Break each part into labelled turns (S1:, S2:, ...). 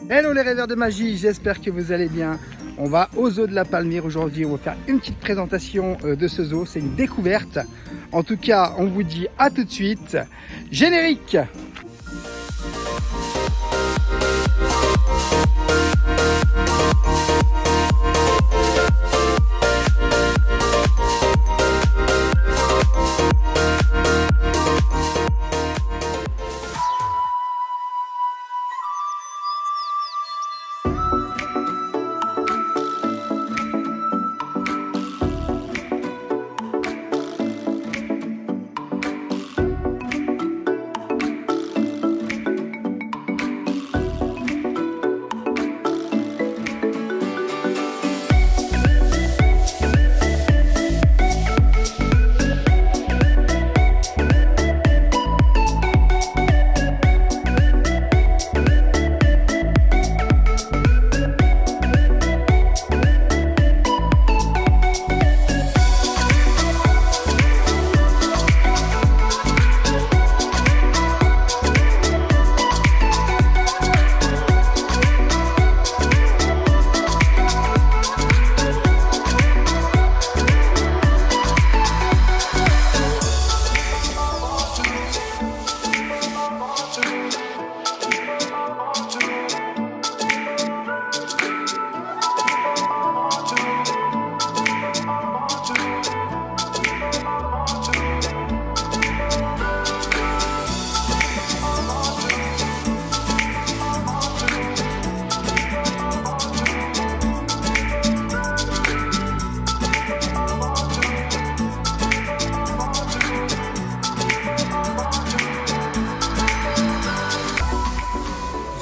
S1: Hello les rêveurs de magie, j'espère que vous allez bien. On va au zoo de la Palmyre aujourd'hui, on va faire une petite présentation de ce zoo, c'est une découverte. En tout cas, on vous dit à tout de suite. Générique!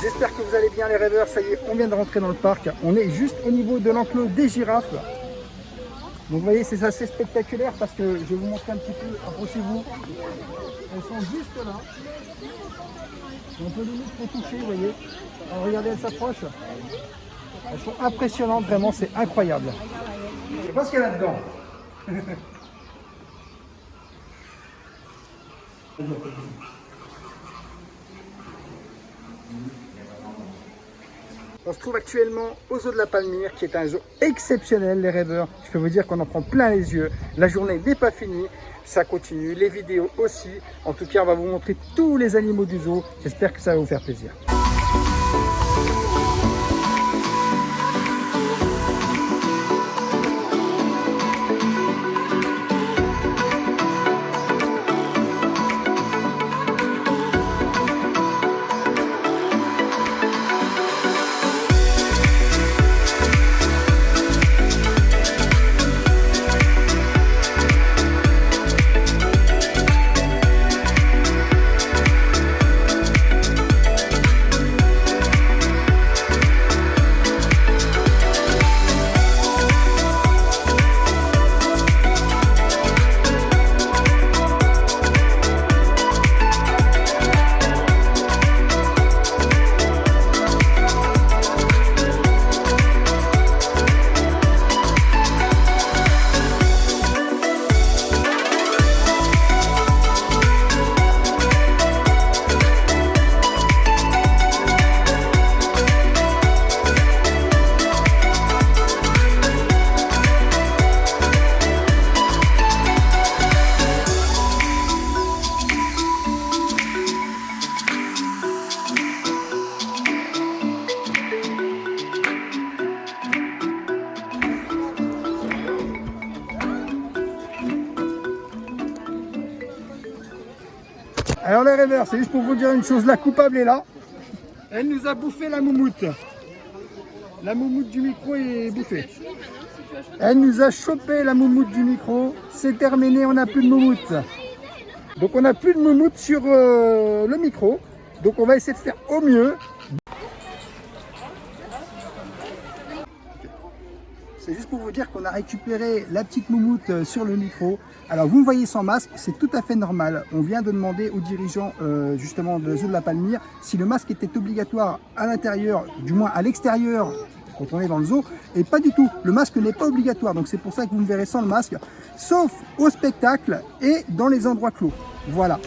S1: J'espère que vous allez bien les rêveurs, ça y est, on vient de rentrer dans le parc. On est juste au niveau de l'enclos des girafes. Donc vous voyez, c'est assez spectaculaire parce que je vais vous montrer un petit peu, approchez-vous. Elles sont juste là. On peut limite les toucher, vous voyez. Alors, regardez, elles s'approchent. Elles sont impressionnantes, vraiment, c'est incroyable. Je sais pas ce qu'il y a là-dedans. On se trouve actuellement au zoo de la Palmyre, qui est un zoo exceptionnel, les rêveurs. Je peux vous dire qu'on en prend plein les yeux. La journée n'est pas finie, ça continue, les vidéos aussi. En tout cas, on va vous montrer tous les animaux du zoo. J'espère que ça va vous faire plaisir. Alors les rêveurs, c'est juste pour vous dire une chose, la coupable est là. Elle nous a bouffé la moumoute. La moumoute du micro est bouffée. Elle nous a chopé la moumoute du micro. C'est terminé, on n'a plus de moumoute. Donc on n'a plus de moumoute sur le micro. Donc on va essayer de faire au mieux. C'est juste pour vous dire qu'on a récupéré la petite moumoute sur le micro. Alors vous me voyez sans masque, c'est tout à fait normal. On vient de demander aux dirigeants justement de zoo de la Palmyre si le masque était obligatoire à l'intérieur, du moins à l'extérieur quand on est dans le zoo, et pas du tout. Le masque n'est pas obligatoire, donc c'est pour ça que vous me verrez sans le masque, sauf au spectacle et dans les endroits clos. Voilà.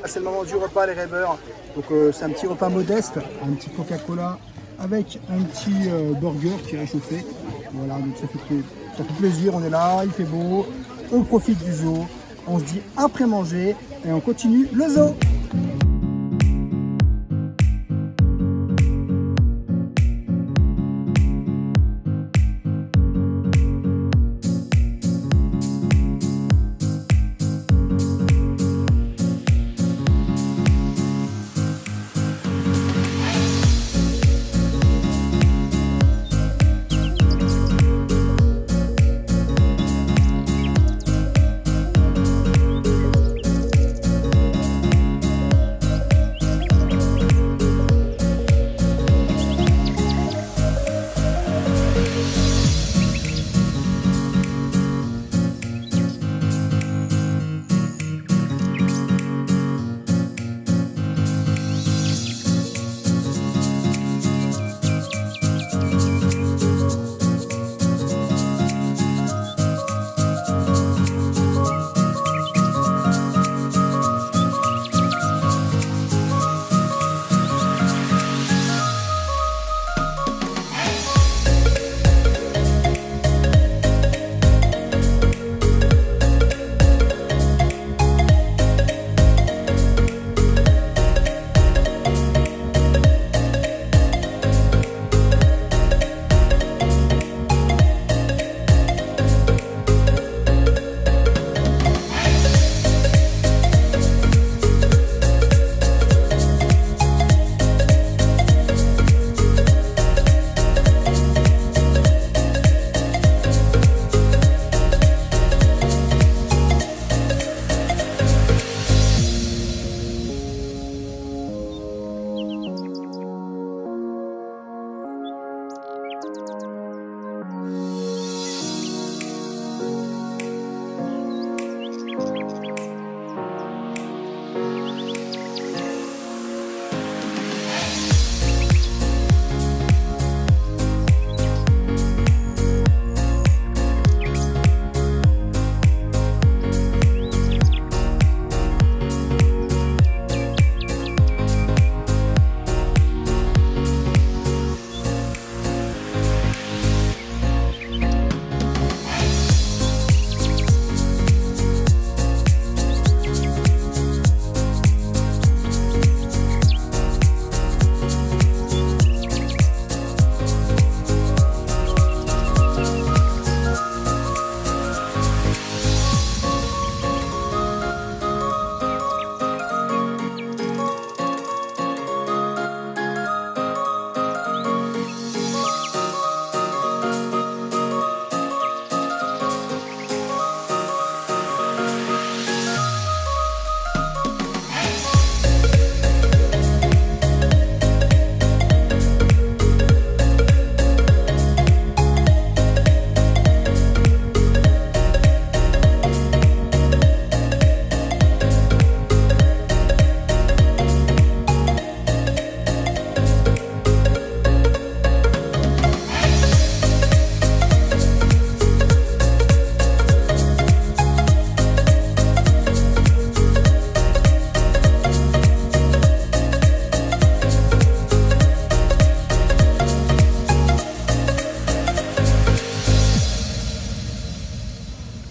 S1: C'est le moment du repas, les rêveurs. Donc c'est un petit repas modeste, un petit Coca-Cola avec un petit burger qui est réchauffé. Voilà, donc ça fait plaisir, on est là, il fait beau, on profite du zoo, on se dit après manger et on continue le zoo.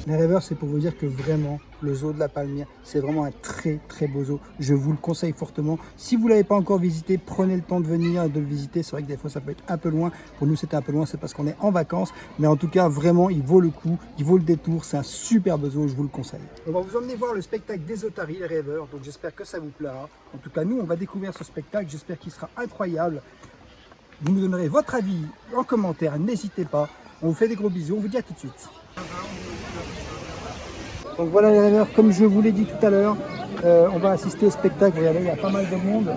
S1: Les rêveurs, c'est pour vous dire que vraiment, le zoo de la Palmyre, c'est vraiment un très très beau zoo. Je vous le conseille fortement. Si vous ne l'avez pas encore visité, prenez le temps de venir et de le visiter. C'est vrai que des fois, ça peut être un peu loin. Pour nous, c'était un peu loin, c'est parce qu'on est en vacances. Mais en tout cas, vraiment, il vaut le coup, il vaut le détour. C'est un superbe zoo, je vous le conseille. On va vous emmener voir le spectacle des otaries, les rêveurs. Donc j'espère que ça vous plaira. En tout cas, nous, on va découvrir ce spectacle. J'espère qu'il sera incroyable. Vous nous donnerez votre avis en commentaire. N'hésitez pas. On vous fait des gros bisous. On vous dit à tout de suite. Donc voilà les rêveurs, comme je vous l'ai dit tout à l'heure, on va assister au spectacle. Regardez, il y a pas mal de monde.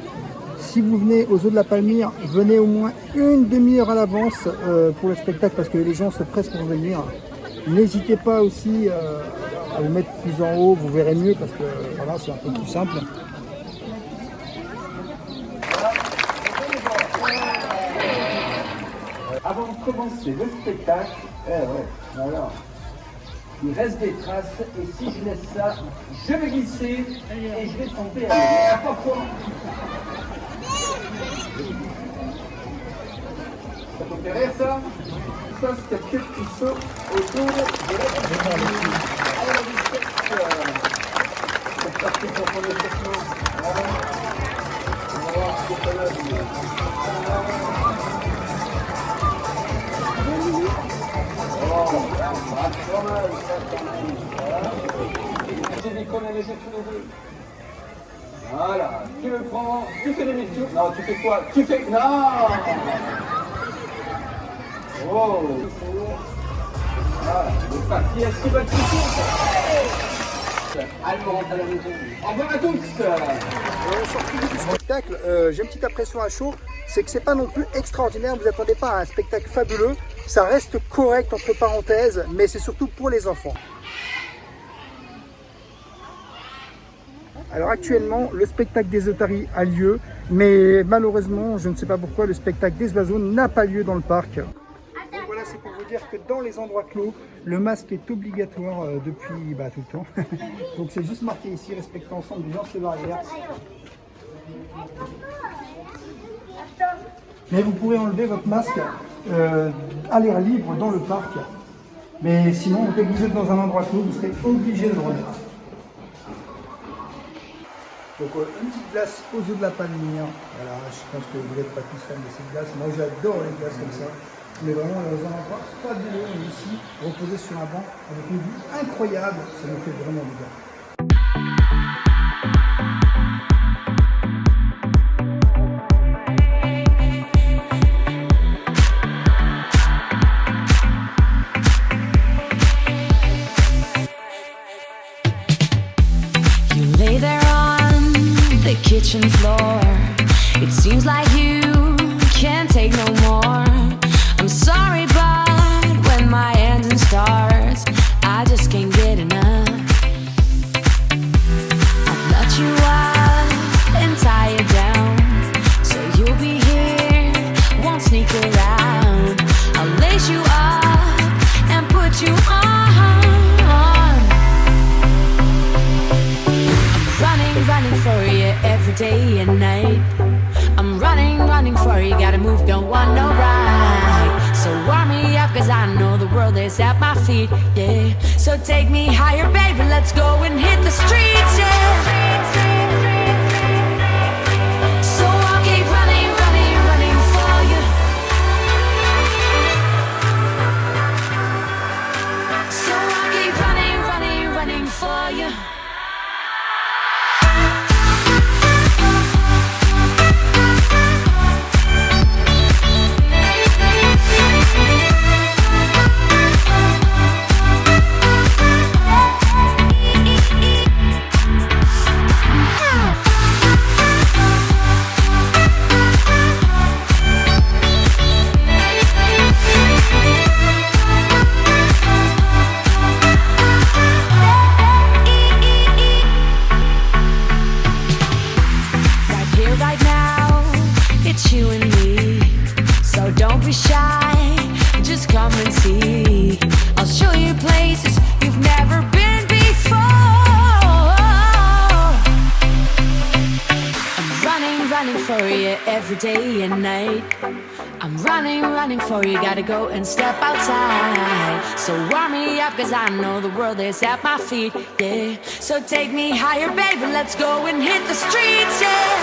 S1: Si vous venez au zoo de la Palmyre, venez au moins une demi-heure à l'avance pour le spectacle parce que les gens se pressent pour venir. N'hésitez pas aussi à vous mettre plus en haut, vous verrez mieux parce que Voilà, c'est un peu plus simple. Avant de commencer le spectacle, voilà. Il reste des traces et si je laisse ça, je vais glisser et je vais tomber. Attention. Ça peut faire rire ça? Ça c'est quelques qui sautent autour de la c'est parti pour prendre le traitement. On va voir ce que ça donne. Voilà, tu le prends, tu fais des mixtures. Non, tu fais quoi? Tu fais... Non. Oh. Voilà, c'est parti, est-ce qu'il va te allez, on rentre à la maison. Au revoir à tous. Sorti du spectacle, j'ai une petite impression à chaud, c'est que c'est pas non plus extraordinaire, vous attendez pas à un spectacle fabuleux, ça reste correct entre parenthèses, mais c'est surtout pour les enfants. Alors actuellement, le spectacle des otaries a lieu, mais malheureusement, je ne sais pas pourquoi, le spectacle des oiseaux n'a pas lieu dans le parc. Donc voilà, c'est pour vous dire que dans les endroits clos, le masque est obligatoire depuis tout le temps. Donc c'est juste marqué ici, respectez ensemble les gestes barrières. Mais vous pourrez enlever votre masque à l'air libre dans le parc. Mais sinon, dès que vous êtes dans un endroit clos, vous serez obligé de le remettre. Donc une petite glace aux œufs de la palmyre. Voilà, je pense que vous n'êtes pas tous fans de cette glace. Moi j'adore les glaces comme ça. Mais vraiment dans un endroit fabuleux, ici, reposer sur un banc avec une vue incroyable, ça nous fait vraiment du bien.
S2: Kitchen floor, it seems like you can't take no more. I'm sorry, but when my engine starts, I just can't get enough. I'll let you out and tie you down, so you'll be here, won't sneak around. I'll lace you up and put you on. Running for you every day and night. I'm running for you, gotta move, don't want no ride. So warm me up, cause I know the world is at my feet, yeah. So take me higher, baby, let's go and hit the streets, yeah. So I'll keep running for you. So I'll keep running for you. Every day and night, I'm running for you, gotta go and step outside. So warm me up, cause I know the world is at my feet, yeah. So take me higher, baby, let's go and hit the streets, yeah.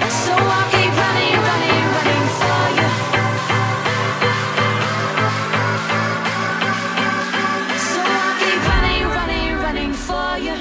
S2: So I'll keep running for you. So I'll keep running for you.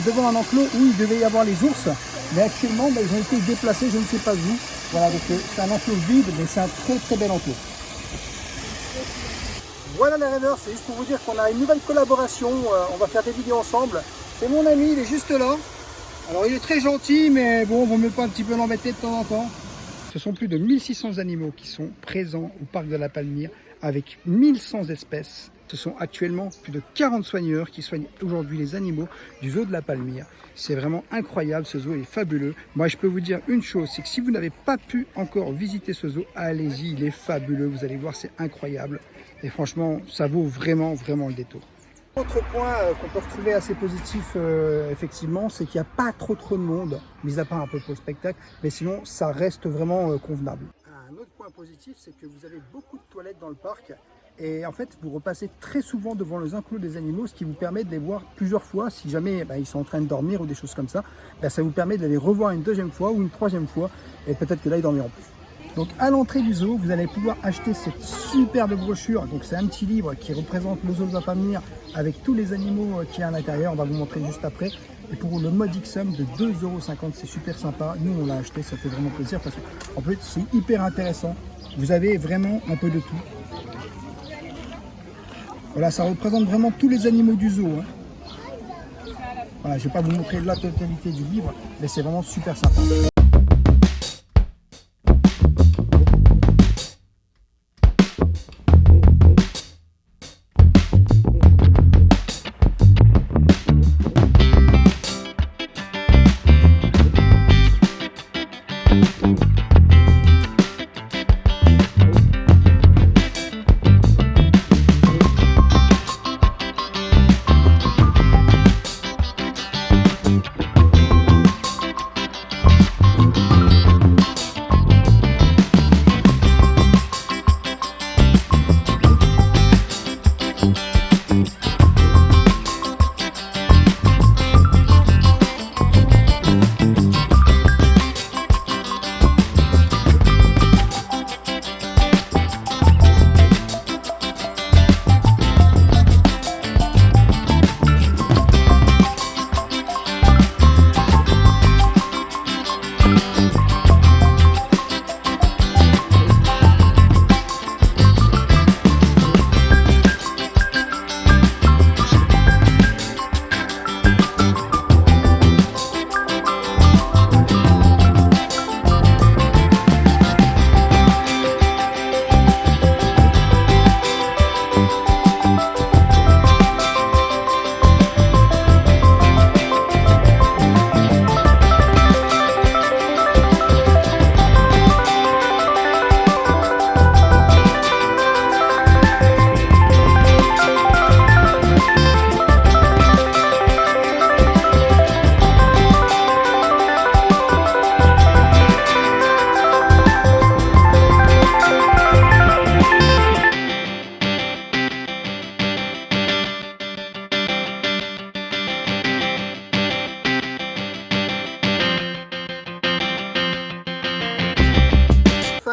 S1: devant un enclos où il devait y avoir les ours. Mais actuellement, ils ont été déplacés, je ne sais pas où. Voilà, donc c'est un enclos vide, mais c'est un très très bel enclos. Voilà les rêveurs, c'est juste pour vous dire qu'on a une nouvelle collaboration. On va faire des vidéos ensemble. C'est mon ami, il est juste là. Alors il est très gentil, mais bon, vaut mieux pas un petit peu l'embêter de temps en temps. Ce sont plus de 1600 animaux qui sont présents au parc de la Palmyre, avec 1100 espèces. Ce sont actuellement plus de 40 soigneurs qui soignent aujourd'hui les animaux du zoo de la Palmyre. C'est vraiment incroyable, ce zoo est fabuleux. Moi, je peux vous dire une chose, c'est que si vous n'avez pas pu encore visiter ce zoo, allez-y, il est fabuleux. Vous allez voir, c'est incroyable. Et franchement, ça vaut vraiment, vraiment le détour. Autre point qu'on peut retrouver assez positif, effectivement, c'est qu'il n'y a pas trop de monde, mis à part un peu pour le spectacle, mais sinon, ça reste vraiment convenable. Un autre point positif, c'est que vous avez beaucoup de toilettes dans le parc. Et en fait, vous repassez très souvent devant les enclos des animaux, ce qui vous permet de les voir plusieurs fois. Si jamais ils sont en train de dormir ou des choses comme ça, ça vous permet de les revoir une deuxième fois ou une troisième fois. Et peut-être que là, ils dormiront plus. Donc à l'entrée du zoo, vous allez pouvoir acheter cette superbe brochure. Donc c'est un petit livre qui représente le zoo de la Palmyre avec tous les animaux qu'il y a à l'intérieur. On va vous montrer juste après. Et pour le modique somme de 2,50 €, c'est super sympa. Nous, on l'a acheté, ça fait vraiment plaisir parce qu'en plus, c'est hyper intéressant. Vous avez vraiment un peu de tout. Voilà, ça représente vraiment tous les animaux du zoo. Voilà, je ne vais pas vous montrer la totalité du livre, mais c'est vraiment super sympa.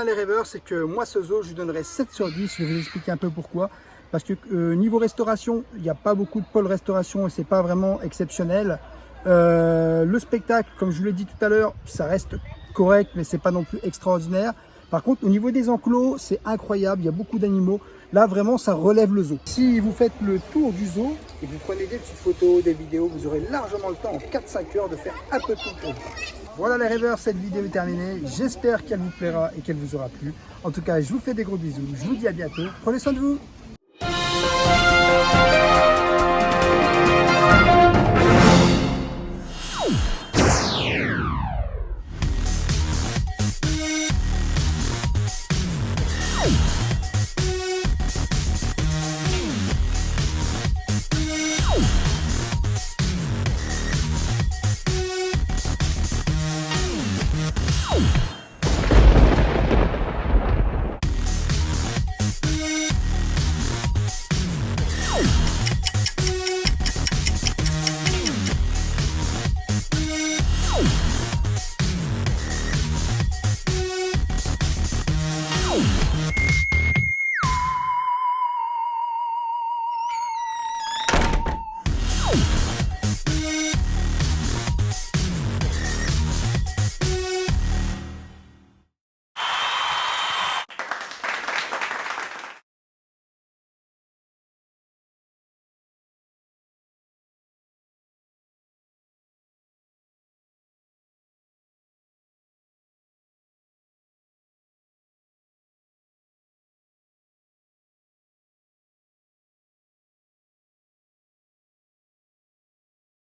S1: Les rêveurs, c'est que moi ce zoo je lui donnerais 7 sur 10. Je vais vous expliquer un peu pourquoi. Parce que niveau restauration, il n'y a pas beaucoup de pôles restauration et c'est pas vraiment exceptionnel. Le spectacle, comme je vous l'ai dit tout à l'heure, ça reste correct, mais c'est pas non plus extraordinaire. Par contre, au niveau des enclos, c'est incroyable, il y a beaucoup d'animaux. Là, vraiment, ça relève le zoo. Si vous faites le tour du zoo et que vous prenez des petites photos, des vidéos, vous aurez largement le temps en 4-5 heures de faire un peu tout le tour. Voilà les rêveurs, cette vidéo est terminée. J'espère qu'elle vous plaira et qu'elle vous aura plu. En tout cas, je vous fais des gros bisous. Je vous dis à bientôt. Prenez soin de vous.
S2: Oh!